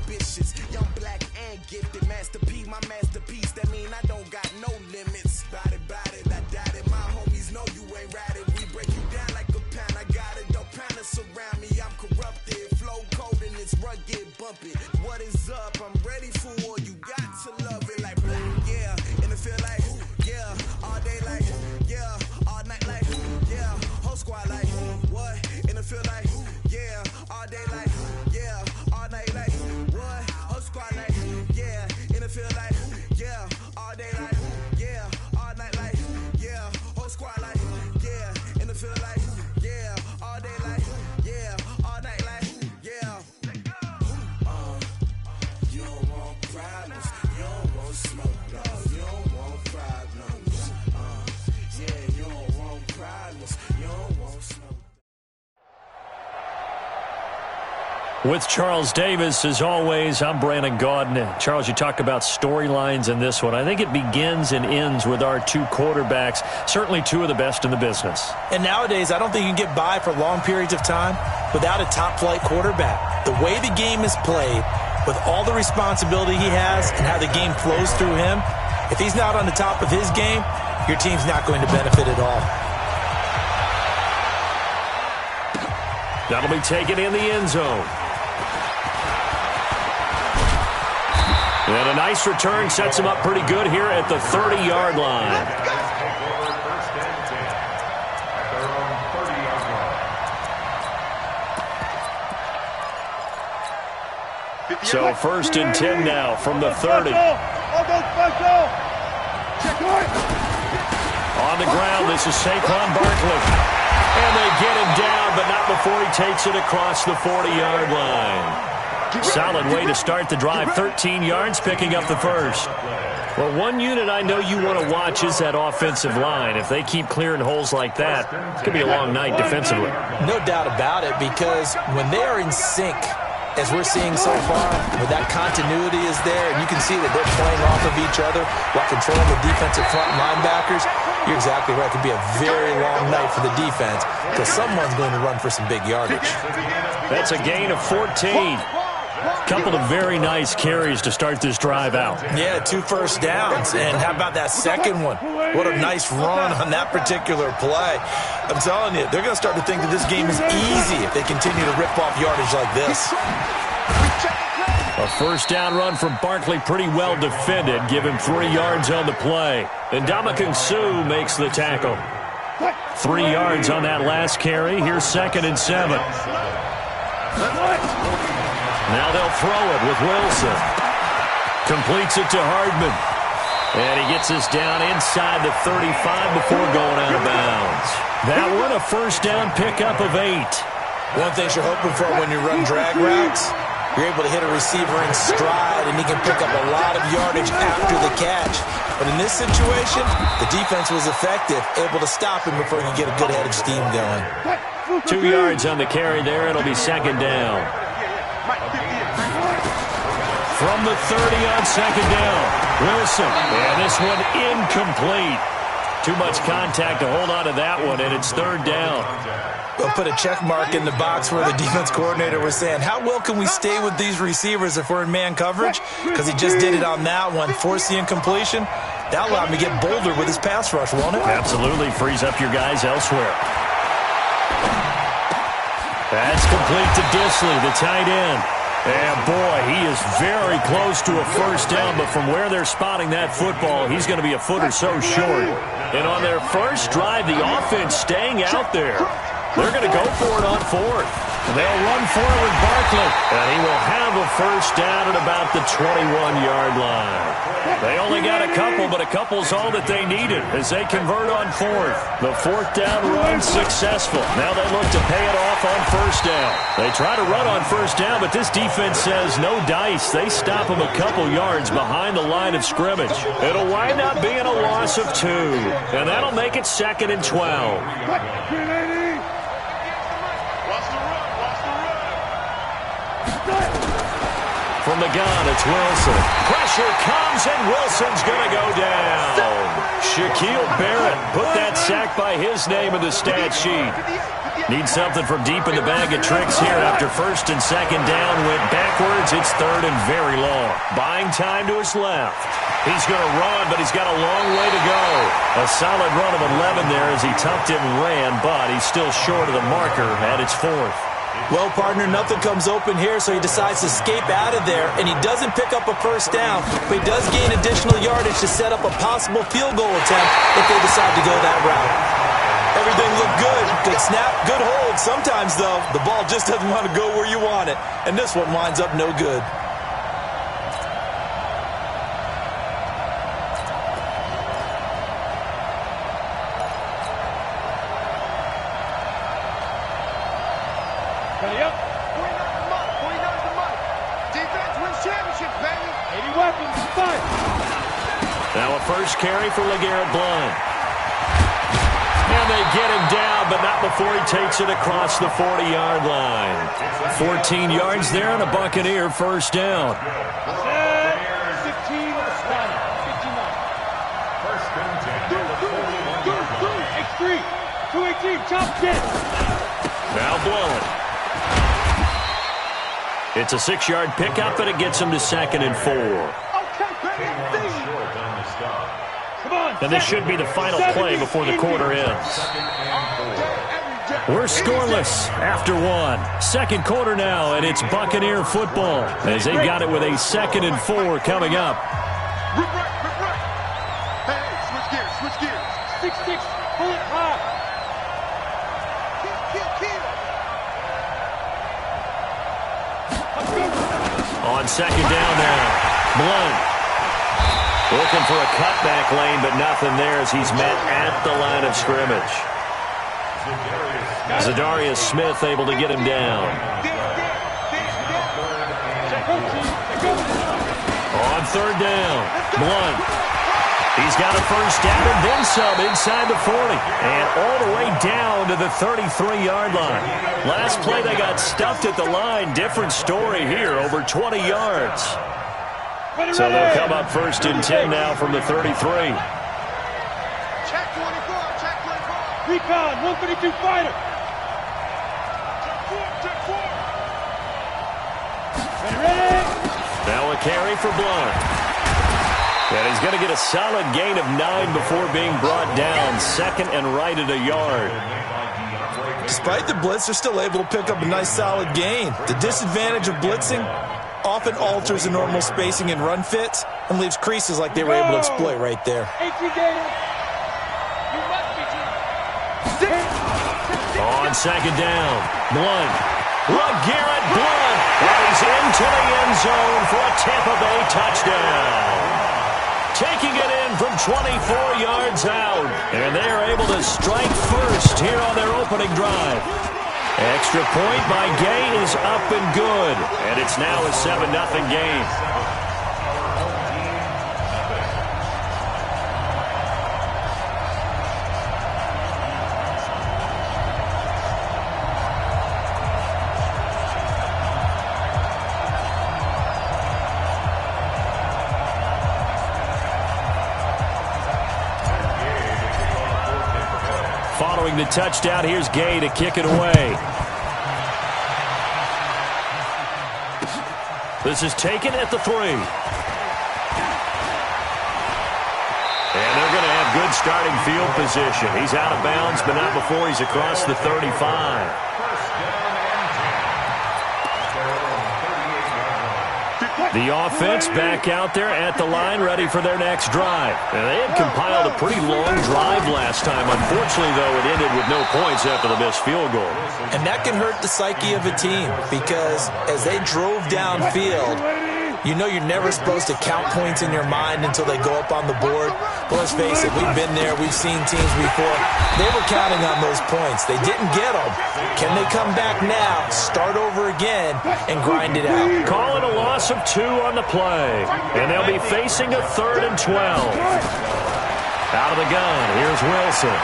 ambitious. Young, black, and gifted. Master P, my masterpiece. That mean I don't got no limits. Bout it, I doubt it. My homies know you ain't ratted. We break you down like a pound. I got it, don't panic surround me. I'm corrupted. Flow cold and it's rugged, bumpy. What is up? I'm ready for war. You got to love it like black, yeah. And it feel like, yeah. All day like, yeah. All night like, yeah. Whole squad like, what? And it feel like, yeah. All day like, yeah. All night like, what? Whole squad like, yeah. And it feel like, yeah. All day like, yeah. All night like, yeah. Whole squad like, yeah. And it feel like, yeah. All day like, yeah. All night like, yeah. You don't want problems. You don't want smoke, no. You don't want problems. Yeah, you don't want problems. You don't want smoke. With Charles Davis, as always, I'm Brandon Gaudin. Charles, you talk about storylines in this one. I think it begins and ends with our two quarterbacks, certainly two of the best in the business. And nowadays, I don't think you can get by for long periods of time without a top-flight quarterback. The way the game is played, with all the responsibility he has and how the game flows through him, if he's not on the top of his game, your team's not going to benefit at all. That'll be taken in the end zone. And a nice return sets him up pretty good here at the 30-yard line. So 1st and 10 now from the 30. On the ground, this is Saquon Barkley. And they get him down, but not before he takes it across the 40-yard line. Solid way to start the drive. 13 yards, picking up the first. Well, one unit I know you want to watch is that offensive line. If they keep clearing holes like that, it's going to be a long night defensively. No doubt about it, because when they are in sync, as we're seeing so far, where that continuity is there, and you can see that they're playing off of each other while controlling the defensive front linebackers, you're exactly right. It could be a very long night for the defense because someone's going to run for some big yardage. That's a gain of 14. Couple of very nice carries to start this drive out. Yeah, 2 first downs. And how about that second one? What a nice run on that particular play. I'm telling you, they're going to start to think that this game is easy if they continue to rip off yardage like this. A first down run from Barkley, pretty well defended. Give him 3 yards on the play. And Ndamukong Suh makes the tackle. 3 yards on that last carry. Here's 2nd and 7. Now they'll throw it with Wilson. Completes it to Hardman. And he gets us down inside the 35 before going out of bounds. That one, a first down pickup of 8. One thing you're hoping for when you run drag routes, you're able to hit a receiver in stride, and he can pick up a lot of yardage after the catch. But in this situation, the defense was effective, able to stop him before he could get a good head of steam going. 2 yards on the carry there. It'll be 2nd down. From the 30 on 2nd down, Wilson. And this one incomplete. Too much contact to hold on to that one, and it's 3rd down. We'll put a check mark in the box where the defense coordinator was saying, how well can we stay with these receivers if we're in man coverage? Because he just did it on that one, forced the incompletion. That'll allow him to get bolder with his pass rush, won't it? Absolutely. Frees up your guys elsewhere. That's complete to Disley, the tight end. And, boy, he is very close to a first down, but from where they're spotting that football, he's going to be a foot or so short. And on their first drive, the offense staying out there. They're going to go for it on 4th. They'll run for it with Barkley, and he will have a first down at about the 21-yard line. They only got a couple, but a couple's all that they needed as they convert on 4th. The 4th down run successful. Now they look to pay it off on first down. They try to run on first down, but this defense says no dice. They stop him a couple yards behind the line of scrimmage. It'll wind up being a loss of 2, and that'll make it 2nd and 12. From the gun, it's Wilson. Pressure comes, and Wilson's going to go down. Shaquille Barrett put that sack by his name in the stat sheet. Needs something from deep in the bag of tricks here after first and second down. Went backwards. It's third and very long. Buying time to his left. He's going to run, but he's got a long way to go. A solid run of 11 there as he tucked it and ran, but he's still short of the marker at its fourth. Well, partner, nothing comes open here, so he decides to escape out of there, and he doesn't pick up a first down, but he does gain additional yardage to set up a possible field goal attempt if they decide to go that route. Everything looked good. Good snap, good hold. Sometimes, though, the ball just doesn't want to go where you want it, and this one winds up no good. Ready up. 49's the MUT. Defense wins championships, baby. 80 weapons. Fight. Now a first carry for LeGarrette Blount. And they get him down, but not before he takes it across the 40-yard line. 14 yards there and a Buccaneer first down. 15 starting. 59. First down, 10. 2-18. Chop dead. Now Blount. It's a 6-yard pickup, and it gets him to second and 4. And this should be the final play before the quarter ends. We're scoreless after one. Second quarter now, and it's Buccaneer football as they've got it with a second and 4 coming up. Hey, switch gears. 6-6, pull it high. On second down now, Blount looking for a cutback lane, but nothing there as he's met at the line of scrimmage. Zadarius Smith able to get him down. On third down, Blount. He's got a first down and then some inside the 40. And all the way down to the 33-yard line. Last play they got stuffed at the line. Different story here, over 20 yards. So they'll come up first and 10 now from the 33. Check 24, check 24. Recon, 132 fighter. Check 4. Ready. Now a carry for Blount. And he's going to get a solid gain of 9 before being brought down. Second and right at a yard. Despite the blitz, they're still able to pick up a nice solid gain. The disadvantage of blitzing often alters the normal spacing and run fits and leaves creases like they were able to exploit right there. 18 Gator. You must be On second down, Blount. LeGarrette Blount. And he's into the end zone for a Tampa Bay touchdown. Taking it in from 24 yards out. And they are able to strike first here on their opening drive. Extra point by Gay is up and good. And it's now a 7-0 game. Following the touchdown, here's Gay to kick it away. This is taken at the 3. And they're going to have good starting field position. He's out of bounds, but not before he's across the 35. The offense back out there at the line, ready for their next drive. And they had compiled a pretty long drive last time. Unfortunately, though, it ended with no points after the missed field goal. And that can hurt the psyche of a team because as they drove downfield, you know you're never supposed to count points in your mind until they go up on the board. But let's face it, we've been there. We've seen teams before. They were counting on those points. They didn't get them. Can they come back now, start over again, and grind it out? Call it a loss of 2 on the play. And they'll be facing a 3rd and 12. Out of the gun, here's Wilson.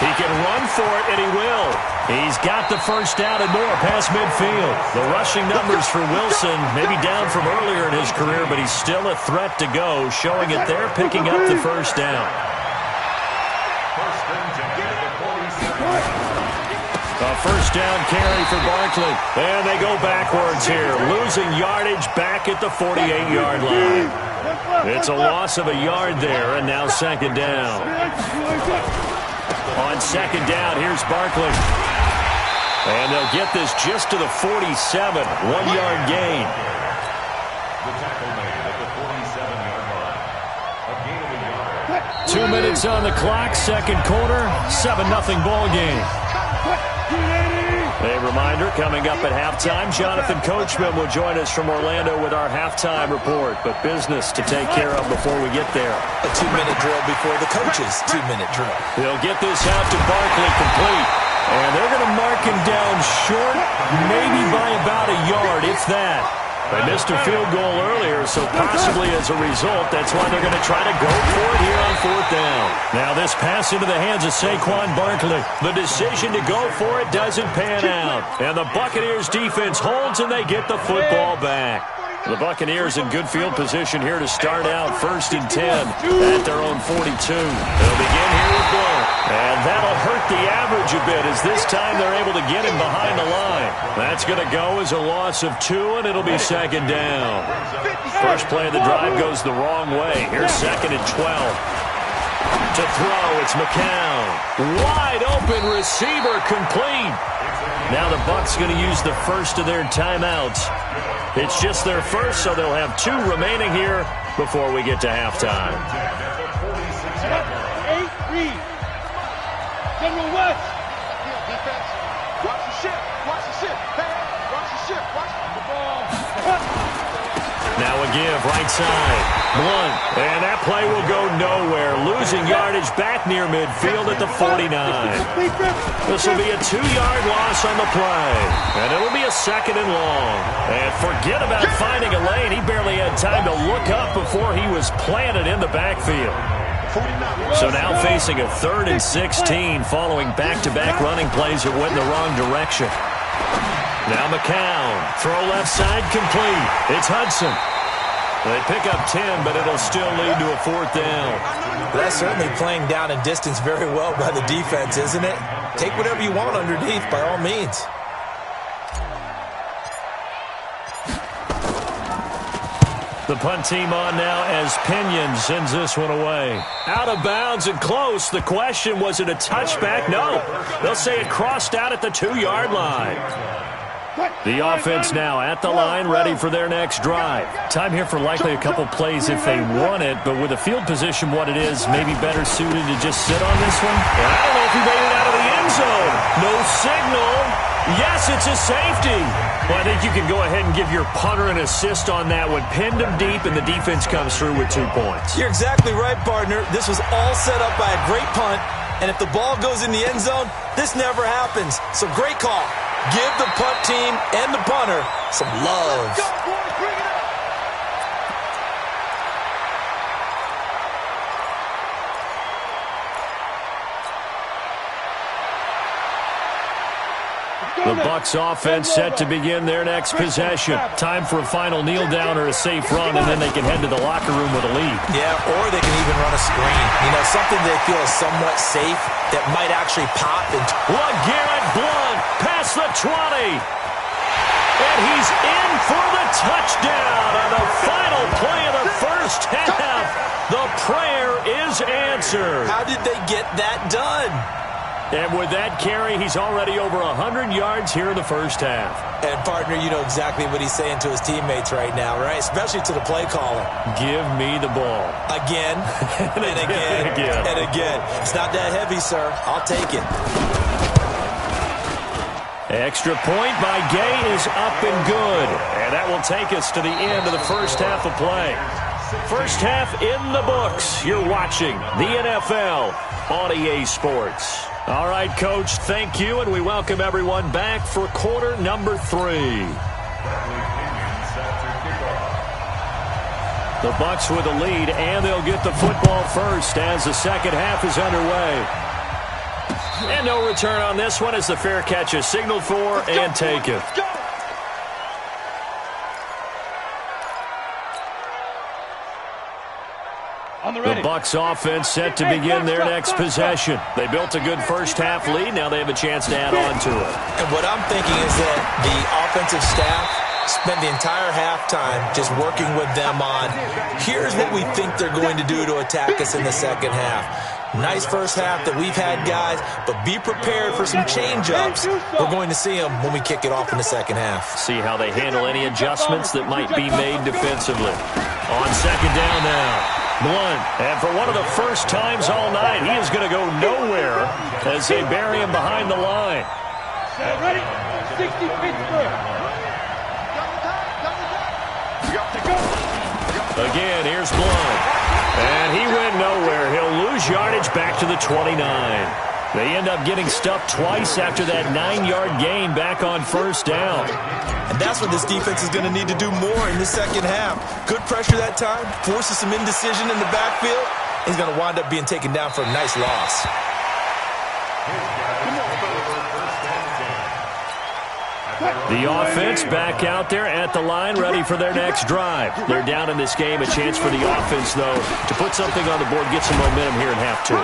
He can run for it, and he will. He's got the first down and more past midfield. The rushing numbers for Wilson, maybe down from earlier in his career, but he's still a threat to go, showing it there, picking up the first down. A first down carry for Barkley. And they go backwards here, losing yardage back at the 48-yard line. It's a loss of a yard there, and now second down. On second down, here's Barkley. And they'll get this just to the 47, one-yard gain. The tackle made at the 47-yard line. A gain of a yard. 2 minutes on the clock, second quarter, 7-0 ball game. A reminder, coming up at halftime, Jonathan Coachman will join us from Orlando with our halftime report, but business to take care of before we get there. A 2-minute drill before the coach's 2-minute drill. They'll get this out to Barkley complete, and they're going to mark him down short, maybe by about a yard, if that. They missed a field goal earlier, so possibly as a result, that's why they're going to try to go for it here on fourth down. Now this pass into the hands of Saquon Barkley. The decision to go for it doesn't pan out. And the Buccaneers defense holds, and they get the football back. The Buccaneers in good field position here to start out 1st and 10 at their own 42. They'll begin here with Blunt. And that'll hurt the average a bit as this time they're able to get him behind the line. That's going to go as a loss of 2, and it'll be second down. First play of the drive goes the wrong way. Here's 2nd and 12. To throw, it's McCown. Wide open receiver, complete. Now the Bucs going to use the first of their timeouts. It's just their first, so they'll have 2 remaining here before we get to halftime. 8-3. General West. Defense. Watch the ship. Watch the ship. Hey, watch the ship. Watch the ball. Now a give, right side. Blunt. And that play will go nowhere. Losing yardage back near midfield at the 49. This will be a 2-yard loss on the play. And it'll be a 2nd and long. And forget about finding a lane. He barely had time to look up before he was planted in the backfield. So now facing a 3rd and 16 following back-to-back running plays that went in the wrong direction. Now McCown. Throw left side complete. It's Hudson. They pick up 10, but it'll still lead to a 4th down. That's certainly playing down in distance very well by the defense, isn't it? Take whatever you want underneath, by all means. The punt team on now as Pinion sends this one away. Out of bounds and close. The question, was it a touchback? No. They'll say it crossed out at the 2-yard line. The offense now at the line, ready for their next drive. Time here for likely a couple plays if they want it, but with the field position what it is, maybe better suited to just sit on this one. And I don't know if he made it out of the end zone. No signal. Yes, it's a safety. Well, I think you can go ahead and give your punter an assist on that one. Pinned him deep, and the defense comes through with 2 points. You're exactly right, partner. This was all set up by a great punt, and if the ball goes in the end zone, this never happens. So great call. Give the punt team and the punter some love. The Bucs offense set to begin their next possession. Time for a final kneel down or a safe run, and then they can head to the locker room with a lead. Yeah, or they can even run a screen. You know, something they feel is somewhat safe that might actually pop. LeGarrette Blunt past the 20. And he's in for the touchdown on the final play of the first half. The prayer is answered. How did they get that done? And with that carry, he's already over 100 yards here in the first half. And, partner, you know exactly what he's saying to his teammates right now, right? Especially to the play caller. Give me the ball. Again, and again, and again. It's not that heavy, sir. I'll take it. Extra point by Gay is up and good. And that will take us to the end of the first half of play. First half in the books. You're watching the NFL on EA Sports. All right, Coach, thank you, and we welcome everyone back for quarter number 3. The Bucs with a lead, and they'll get the football first as the second half is underway. And no return on this one as the fair catch is signaled for and taken. The Bucs offense set to begin their next possession. They built a good first half lead. Now they have a chance to add on to it. And what I'm thinking is that the offensive staff spent the entire halftime just working with them on, here's what we think they're going to do to attack us in the second half. Nice first half that we've had, guys, but be prepared for some change-ups. We're going to see them when we kick it off in the second half. See how they handle any adjustments that might be made defensively. On second down now. Blunt, and for one of the first times all night, he is going to go nowhere as they bury him behind the line. Ready? 60 Pittsburgh. Again, here's Blunt. And he went nowhere. He'll lose yardage back to the 29. They end up getting stuffed twice after that 9-yard gain back on first down. And that's what this defense is going to need to do more in the second half. Good pressure that time, forces some indecision in the backfield. He's going to wind up being taken down for a nice loss. The offense back out there at the line, ready for their next drive. They're down in this game. A chance for the offense, though, to put something on the board, get some momentum here in half two.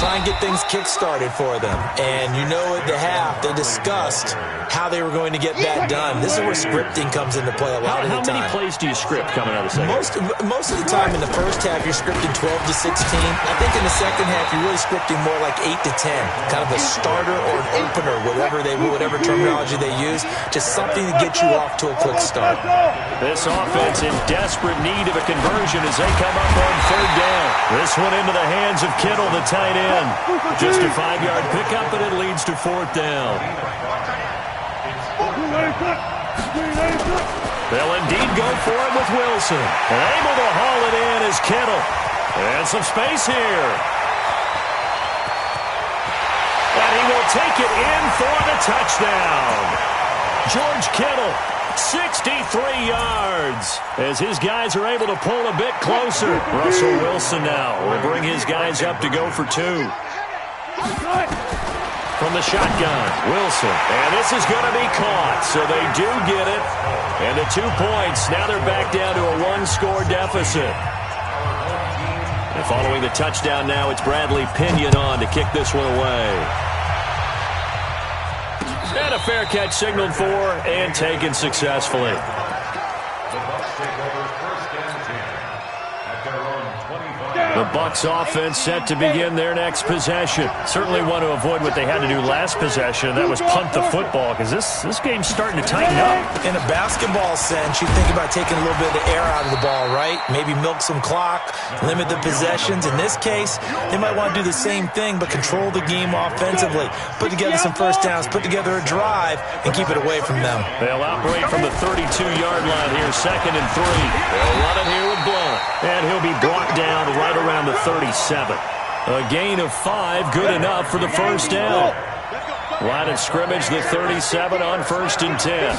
Try and get things kick-started for them. And you know at the half, they discussed how they were going to get that done. This is where scripting comes into play a lot of the time. How many plays do you script coming out of the second half? Most of the time in the first half, you're scripting 12 to 16. I think in the second half, you're really scripting more like 8 to 10. Kind of a starter or an opener, whatever terminology they use. Just something to get you off to a quick start. This offense in desperate need of a conversion as they come up on third down. This one into the hands of Kittle, the tight end. Just a 5-yard pickup, and it leads to fourth down. They'll indeed go for it with Wilson. And able to haul it in is Kittle. And some space here. And he will take it in for the touchdown. George Kittle, 63 yards. As his guys are able to pull a bit closer. Russell Wilson now will bring his guys up to go for two. From the shotgun, Wilson. And this is going to be caught, so they do get it. And at 2 points, now they're back down to a one-score deficit. And following the touchdown now, it's Bradley Pinion on to kick this one away. And a fair catch signaled for and taken successfully. The Bucs offense set to begin their next possession. Certainly want to avoid what they had to do last possession. That was punt the football because this game's starting to tighten up. In a basketball sense, you think about taking a little bit of the air out of the ball, right? Maybe milk some clock, limit the possessions. In this case, they might want to do the same thing but control the game offensively. Put together some first downs, put together a drive, and keep it away from them. They'll operate from the 32-yard line here, 2nd and 3. They'll run it here with Blunt. And he'll be brought down right around the 37. A gain of 5, good enough for the first down. Line of scrimmage, the 37 on 1st and 10.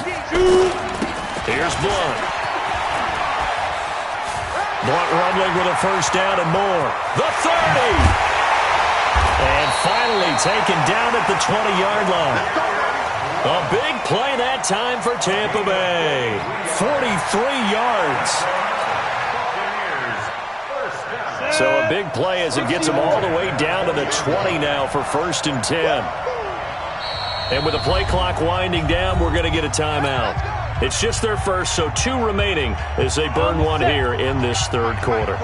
Here's Blunt. Blunt rumbling with a first down and more. The 30! And finally taken down at the 20-yard line. A big play that time for Tampa Bay. 43 yards. So a big play as it gets them all the way down to the 20 now for 1st and 10. And with the play clock winding down, we're going to get a timeout. It's just their first, so 2 remaining as they burn one here in this third quarter.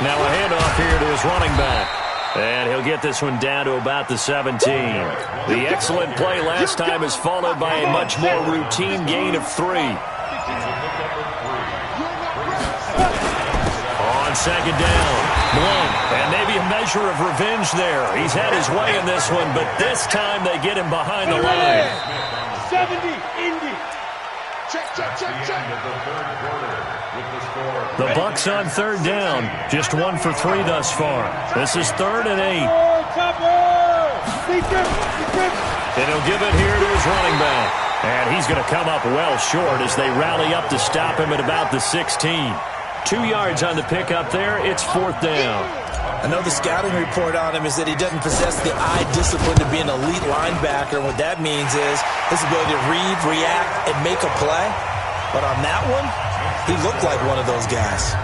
Now a handoff here to his running back. And he'll get this one down to about the 17. The excellent play last time is followed by a much more routine gain of 3. On second down, Blunt, and maybe a measure of revenge there. He's had his way in this one, but this time they get him behind the line. 70, Indy. Check. The Bucs on third down, just 1 for 3 thus far. This is 3rd and 8. And he'll give it here to his running back. And he's going to come up well short as they rally up to stop him at about the 16. 2 yards on the pickup there. It's 4th down. I know the scouting report on him is that he doesn't possess the eye discipline to be an elite linebacker. What that means is his ability to read, react, and make a play. But on that one, he looked like one of those guys.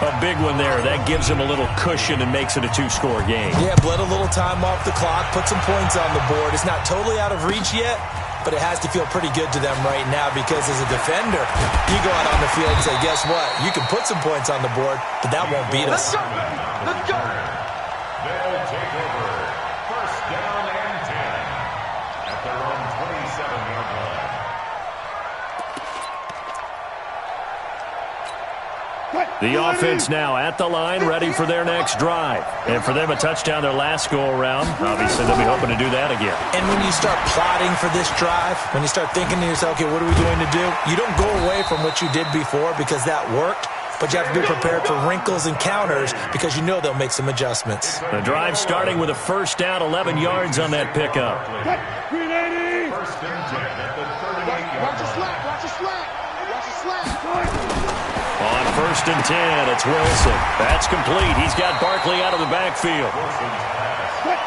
A big one there. That gives him a little cushion and makes it a 2-score game. Yeah, bled a little time off the clock, put some points on the board. It's not totally out of reach yet, but it has to feel pretty good to them right now because as a defender, you go out on the field and say, guess what? You can put some points on the board, but that won't beat us. Let's go. Let's go. They'll take over. 1st down and 10 at their own 27-yard line. The offense now at the line, ready for their next drive. And for them, a touchdown their last go-around. Obviously, they'll be hoping to do that again. And when you start plotting for this drive, when you start thinking to yourself, okay, what are we going to do? You don't go away from what you did before because that worked, but you have to be prepared for wrinkles and counters because you know they'll make some adjustmts. The drive starting with a 1st down, 11 yards on that pickup. 1st and 10 at the 38-yard Watch your line. slack. Watch your slack. Watch your slack. On 1st and 10, it's Wilson. That's complete. He's got Barkley out of the backfield.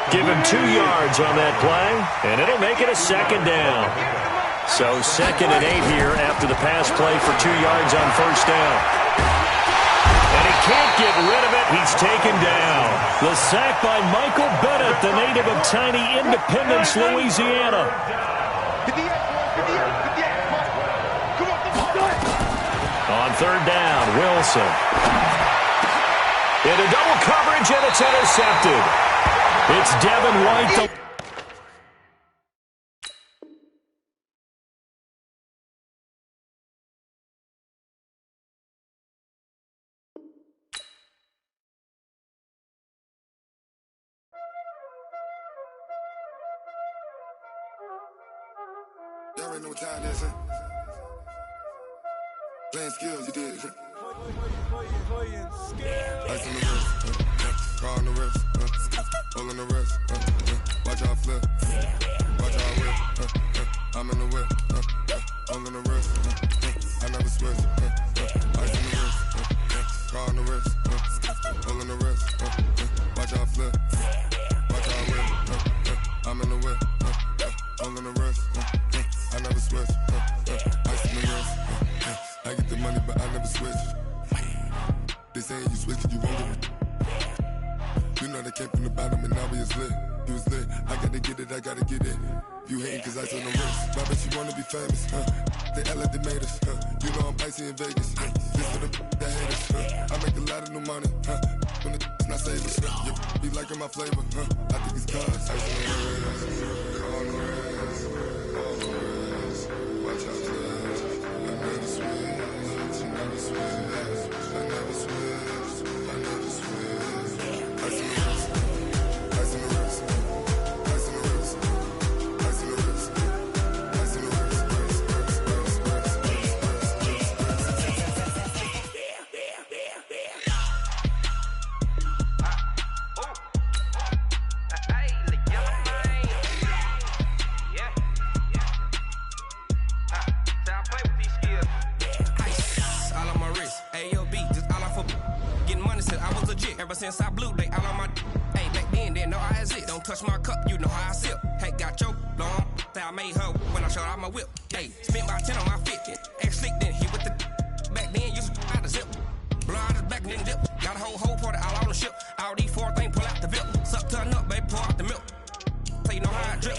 Give him 2 yards on that play, and it'll make it a 2nd down. So 2nd and 8 here after the pass play for 2 yards on 1st down. And he can't get rid of it. He's taken down. The sack by Michael Bennett, the native of tiny Independence, Louisiana. 58, 58. Come on. On 3rd down, Wilson. Into double coverage, and it's intercepted. It's Devin White. Y'all already know what time it is, huh? Playing skills, you did. Ice on the wrist, car on the wrist, hole in the wrist, watch how I flip, watch how I whip, I'm in the whip, hole in the wrist, I never switch, ice on the wrist, car on the wrist, hole in the wrist, watch how I flip, watch how I whip, I'm in the whip, hole in the wrist, I never switch, ice on the wrist, I get the money, but I never switch. They saying you switch, you won't get it. You know they came from the bottom and now we is lit. You was lit, I gotta get it, I gotta get it. You hating cause I on the wrist. My bitch, you wanna be famous, They act like they made us, You know I'm icy in Vegas, This for the that hate us, I make a lot of new money, When it's not savers, You be liking my flavor, I think it's cause ice on the wrist, on the wrist, on the wrist. Watch out, I never switch. Since I blew, they all on my hey, back then, didn't know I exist. Don't touch my cup, you know how I sip. Hey, got your long, say I made her when I showed out my whip. Hey, spent about 10 on my 50. Ex slick, then hit with the back then, used to out the zip. Blow out his back, then dip. Got a whole party all on the ship. All these 4 things pull out the VIP. Suck, turn up, baby, pour out the milk. So you know how I drip.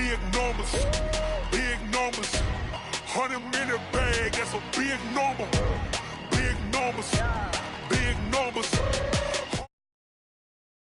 big numbers, big numbers. 100 minute bag, that's a big number, big numbers.